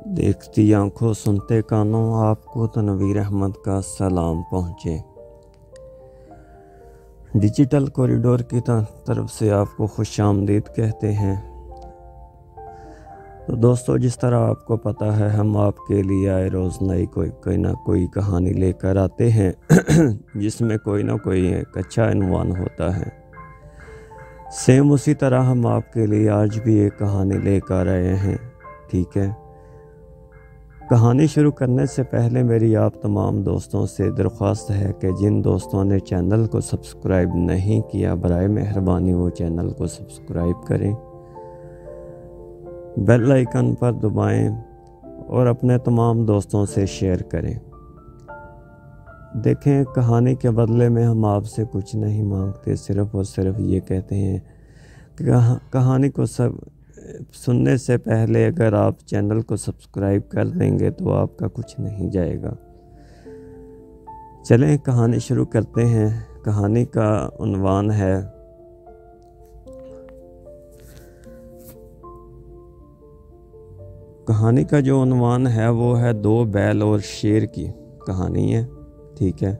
دیکھتی آنکھوں سنتے کانوں آپ کو تنویر احمد کا سلام پہنچے۔ ڈیجیٹل کوریڈور کی طرف سے آپ کو خوش آمدید کہتے ہیں۔ تو دوستو، جس طرح آپ کو پتہ ہے ہم آپ کے لیے آئے روز نئی کوئی نہ کوئی کہانی لے کر آتے ہیں جس میں کوئی نہ کوئی ایک اچھا عنوان ہوتا ہے۔ سیم اسی طرح ہم آپ کے لیے آج بھی ایک کہانی لے کر آئے ہیں، ٹھیک ہے۔ کہانی شروع کرنے سے پہلے میری آپ تمام دوستوں سے درخواست ہے کہ جن دوستوں نے چینل کو سبسکرائب نہیں کیا، برائے مہربانی وہ چینل کو سبسکرائب کریں، بیل آئیکن پر دبائیں اور اپنے تمام دوستوں سے شیئر کریں۔ دیکھیں، کہانی کے بدلے میں ہم آپ سے کچھ نہیں مانگتے، صرف اور صرف یہ کہتے ہیں کہ کہانی کو سننے سے پہلے اگر آپ چینل کو سبسکرائب کر دیں گے تو آپ کا کچھ نہیں جائے گا۔ چلیں کہانی شروع کرتے ہیں۔ کہانی کا عنوان ہے وہ ہے دو بیل اور شیر کی کہانی ہے، ٹھیک ہے۔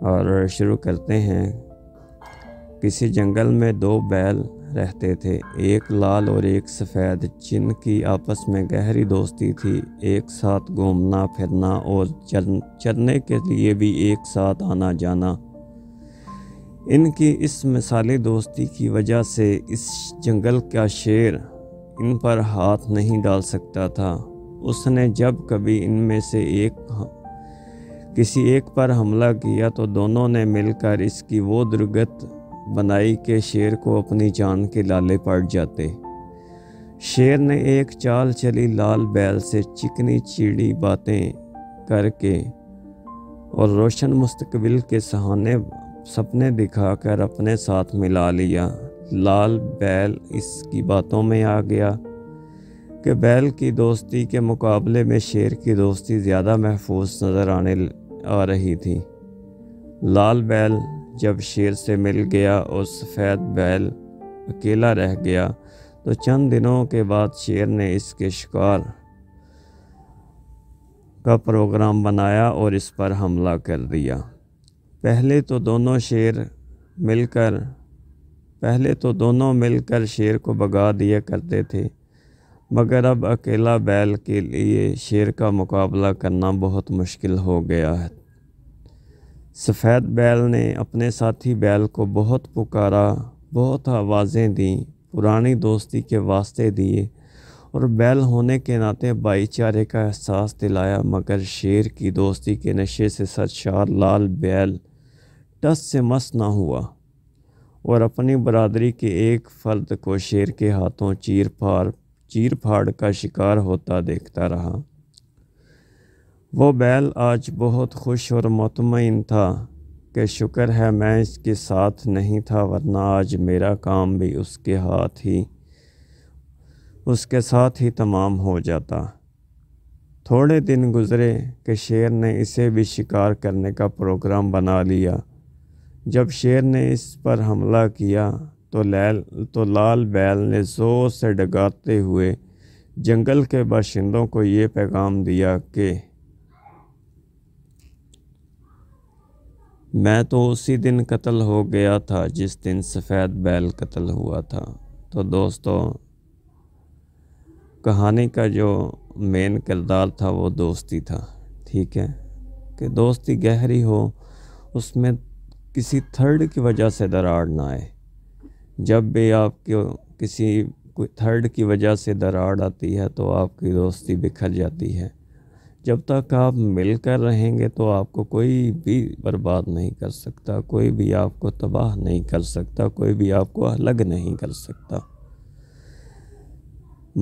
اور شروع کرتے ہیں۔ کسی جنگل میں دو بیل رہتے تھے، ایک لال اور ایک سفید، جن کی آپس میں گہری دوستی تھی۔ ایک ساتھ گھومنا پھرنا اور چرنے کے لیے بھی ایک ساتھ آنا جانا۔ ان کی اس مثالی دوستی کی وجہ سے اس جنگل کا شیر ان پر ہاتھ نہیں ڈال سکتا تھا۔ اس نے جب کبھی ان میں سے کسی ایک پر حملہ کیا تو دونوں نے مل کر اس کی وہ درگت بنائی کہ شیر کو اپنی جان کے لالے پڑ جاتے۔ شیر نے ایک چال چلی لال بیل سے چکنی چیڑی باتیں کر کے اور روشن مستقبل کے سپنے دکھا کر اپنے ساتھ ملا لیا۔ لال بیل اس کی باتوں میں آ گیا کہ بیل کی دوستی کے مقابلے میں شیر کی دوستی زیادہ محفوظ نظر آ رہی تھی۔ لال بیل جب شیر سے مل گیا اور سفید بیل اکیلا رہ گیا تو چند دنوں کے بعد شیر نے اس کے شکار کا پروگرام بنایا اور اس پر حملہ کر دیا۔ پہلے تو دونوں مل کر شیر کو بھگا دیا کرتے تھے، مگر اب اکیلا بیل کے لیے شیر کا مقابلہ کرنا بہت مشکل ہو گیا ہے۔ سفید بیل نے اپنے ساتھی بیل کو بہت پکارا، بہت آوازیں دیں، پرانی دوستی کے واسطے دیے اور بیل ہونے کے ناطے بھائی چارے کا احساس دلایا، مگر شیر کی دوستی کے نشے سے سرشار لال بیل ٹس سے مس نہ ہوا اور اپنی برادری کے ایک فرد کو شیر کے ہاتھوں چیر پھاڑ کا شکار ہوتا دیکھتا رہا۔ وہ بیل آج بہت خوش اور مطمئن تھا کہ شکر ہے میں اس کے ساتھ نہیں تھا، ورنہ آج میرا کام بھی اس کے ساتھ ہی تمام ہو جاتا۔ تھوڑے دن گزرے کہ شیر نے اسے بھی شکار کرنے کا پروگرام بنا لیا۔ جب شیر نے اس پر حملہ کیا تو لال بیل نے زور سے ڈگاتے ہوئے جنگل کے باشندوں کو یہ پیغام دیا کہ میں تو اسی دن قتل ہو گیا تھا جس دن سفید بیل قتل ہوا تھا۔ تو دوستو، کہانی کا جو مین کردار تھا وہ دوستی تھا، ٹھیک ہے، کہ دوستی گہری ہو، اس میں کسی تھرڈ کی وجہ سے دراڑ نہ آئے۔ جب بھی آپ کو کسی تھرڈ کی وجہ سے دراڑ آتی ہے تو آپ کی دوستی بکھر جاتی ہے۔ جب تک آپ مل کر رہیں گے تو آپ کو کوئی بھی برباد نہیں کر سکتا، کوئی بھی آپ کو تباہ نہیں کر سکتا، کوئی بھی آپ کو الگ نہیں کر سکتا۔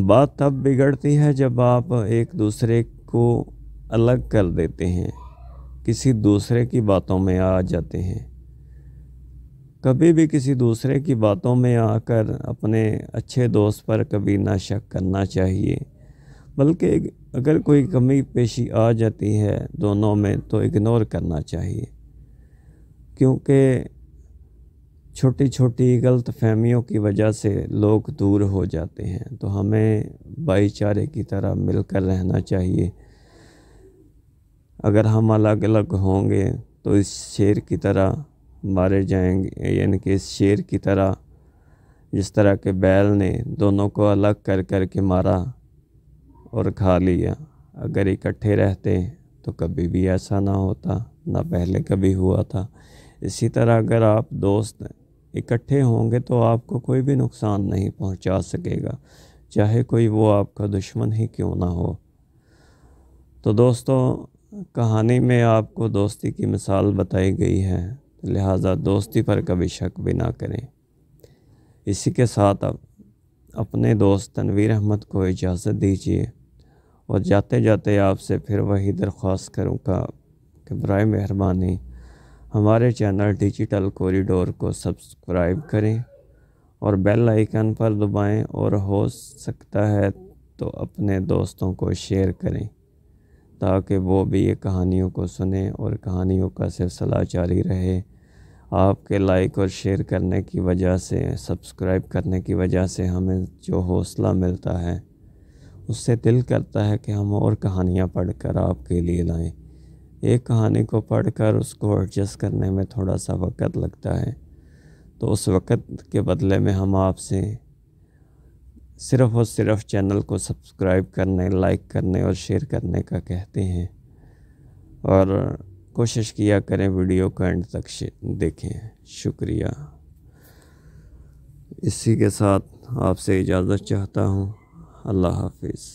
بات تب بگڑتی ہے جب آپ ایک دوسرے کو الگ کر دیتے ہیں، کسی دوسرے کی باتوں میں آ جاتے ہیں۔ کبھی بھی کسی دوسرے کی باتوں میں آ کر اپنے اچھے دوست پر کبھی نہ شک کرنا چاہیے، بلکہ اگر کوئی کمی پیشی آ جاتی ہے دونوں میں تو اگنور کرنا چاہیے، کیونکہ چھوٹی چھوٹی غلط فہمیوں کی وجہ سے لوگ دور ہو جاتے ہیں، تو ہمیں بھائی چارے کی طرح مل کر رہنا چاہیے۔ اگر ہم الگ الگ ہوں گے تو اس شیر کی طرح مارے جائیں گے، یعنی کہ اس شیر کی طرح جس طرح کہ بیل نے دونوں کو الگ کر کر کے مارا اور کھا لیا۔ اگر اکٹھے رہتے تو کبھی بھی ایسا نہ ہوتا، نہ پہلے کبھی ہوا تھا۔ اسی طرح اگر آپ دوست اکٹھے ہوں گے تو آپ کو کوئی بھی نقصان نہیں پہنچا سکے گا، چاہے کوئی وہ آپ کا دشمن ہی کیوں نہ ہو۔ تو دوستوں، کہانی میں آپ کو دوستی کی مثال بتائی گئی ہے، لہٰذا دوستی پر کبھی شک بھی نہ کریں۔ اسی کے ساتھ اب اپنے دوست تنویر احمد کو اجازت دیجیے، اور جاتے جاتے آپ سے پھر وہی درخواست کروں گا کہ برائے مہربانی ہمارے چینل ڈیجیٹل کوریڈور کو سبسکرائب کریں اور بیل آئیکن پر دبائیں، اور ہو سکتا ہے تو اپنے دوستوں کو شیئر کریں تاکہ وہ بھی یہ کہانیوں کو سنیں اور کہانیوں کا سلسلہ جاری رہے۔ آپ کے لائک اور شیئر کرنے کی وجہ سے، سبسکرائب کرنے کی وجہ سے ہمیں جو حوصلہ ملتا ہے، اس سے دل کرتا ہے کہ ہم اور کہانیاں پڑھ کر آپ کے لیے لائیں۔ ایک کہانی کو پڑھ کر اس کو ایڈجسٹ کرنے میں تھوڑا سا وقت لگتا ہے، تو اس وقت کے بدلے میں ہم آپ سے صرف اور صرف چینل کو سبسکرائب کرنے، لائک کرنے اور شیئر کرنے کا کہتے ہیں، اور کوشش کیا کریں ویڈیو کو اینڈ تک دیکھیں۔ شکریہ۔ اسی کے ساتھ آپ سے اجازت چاہتا ہوں۔ اللہ حافظ۔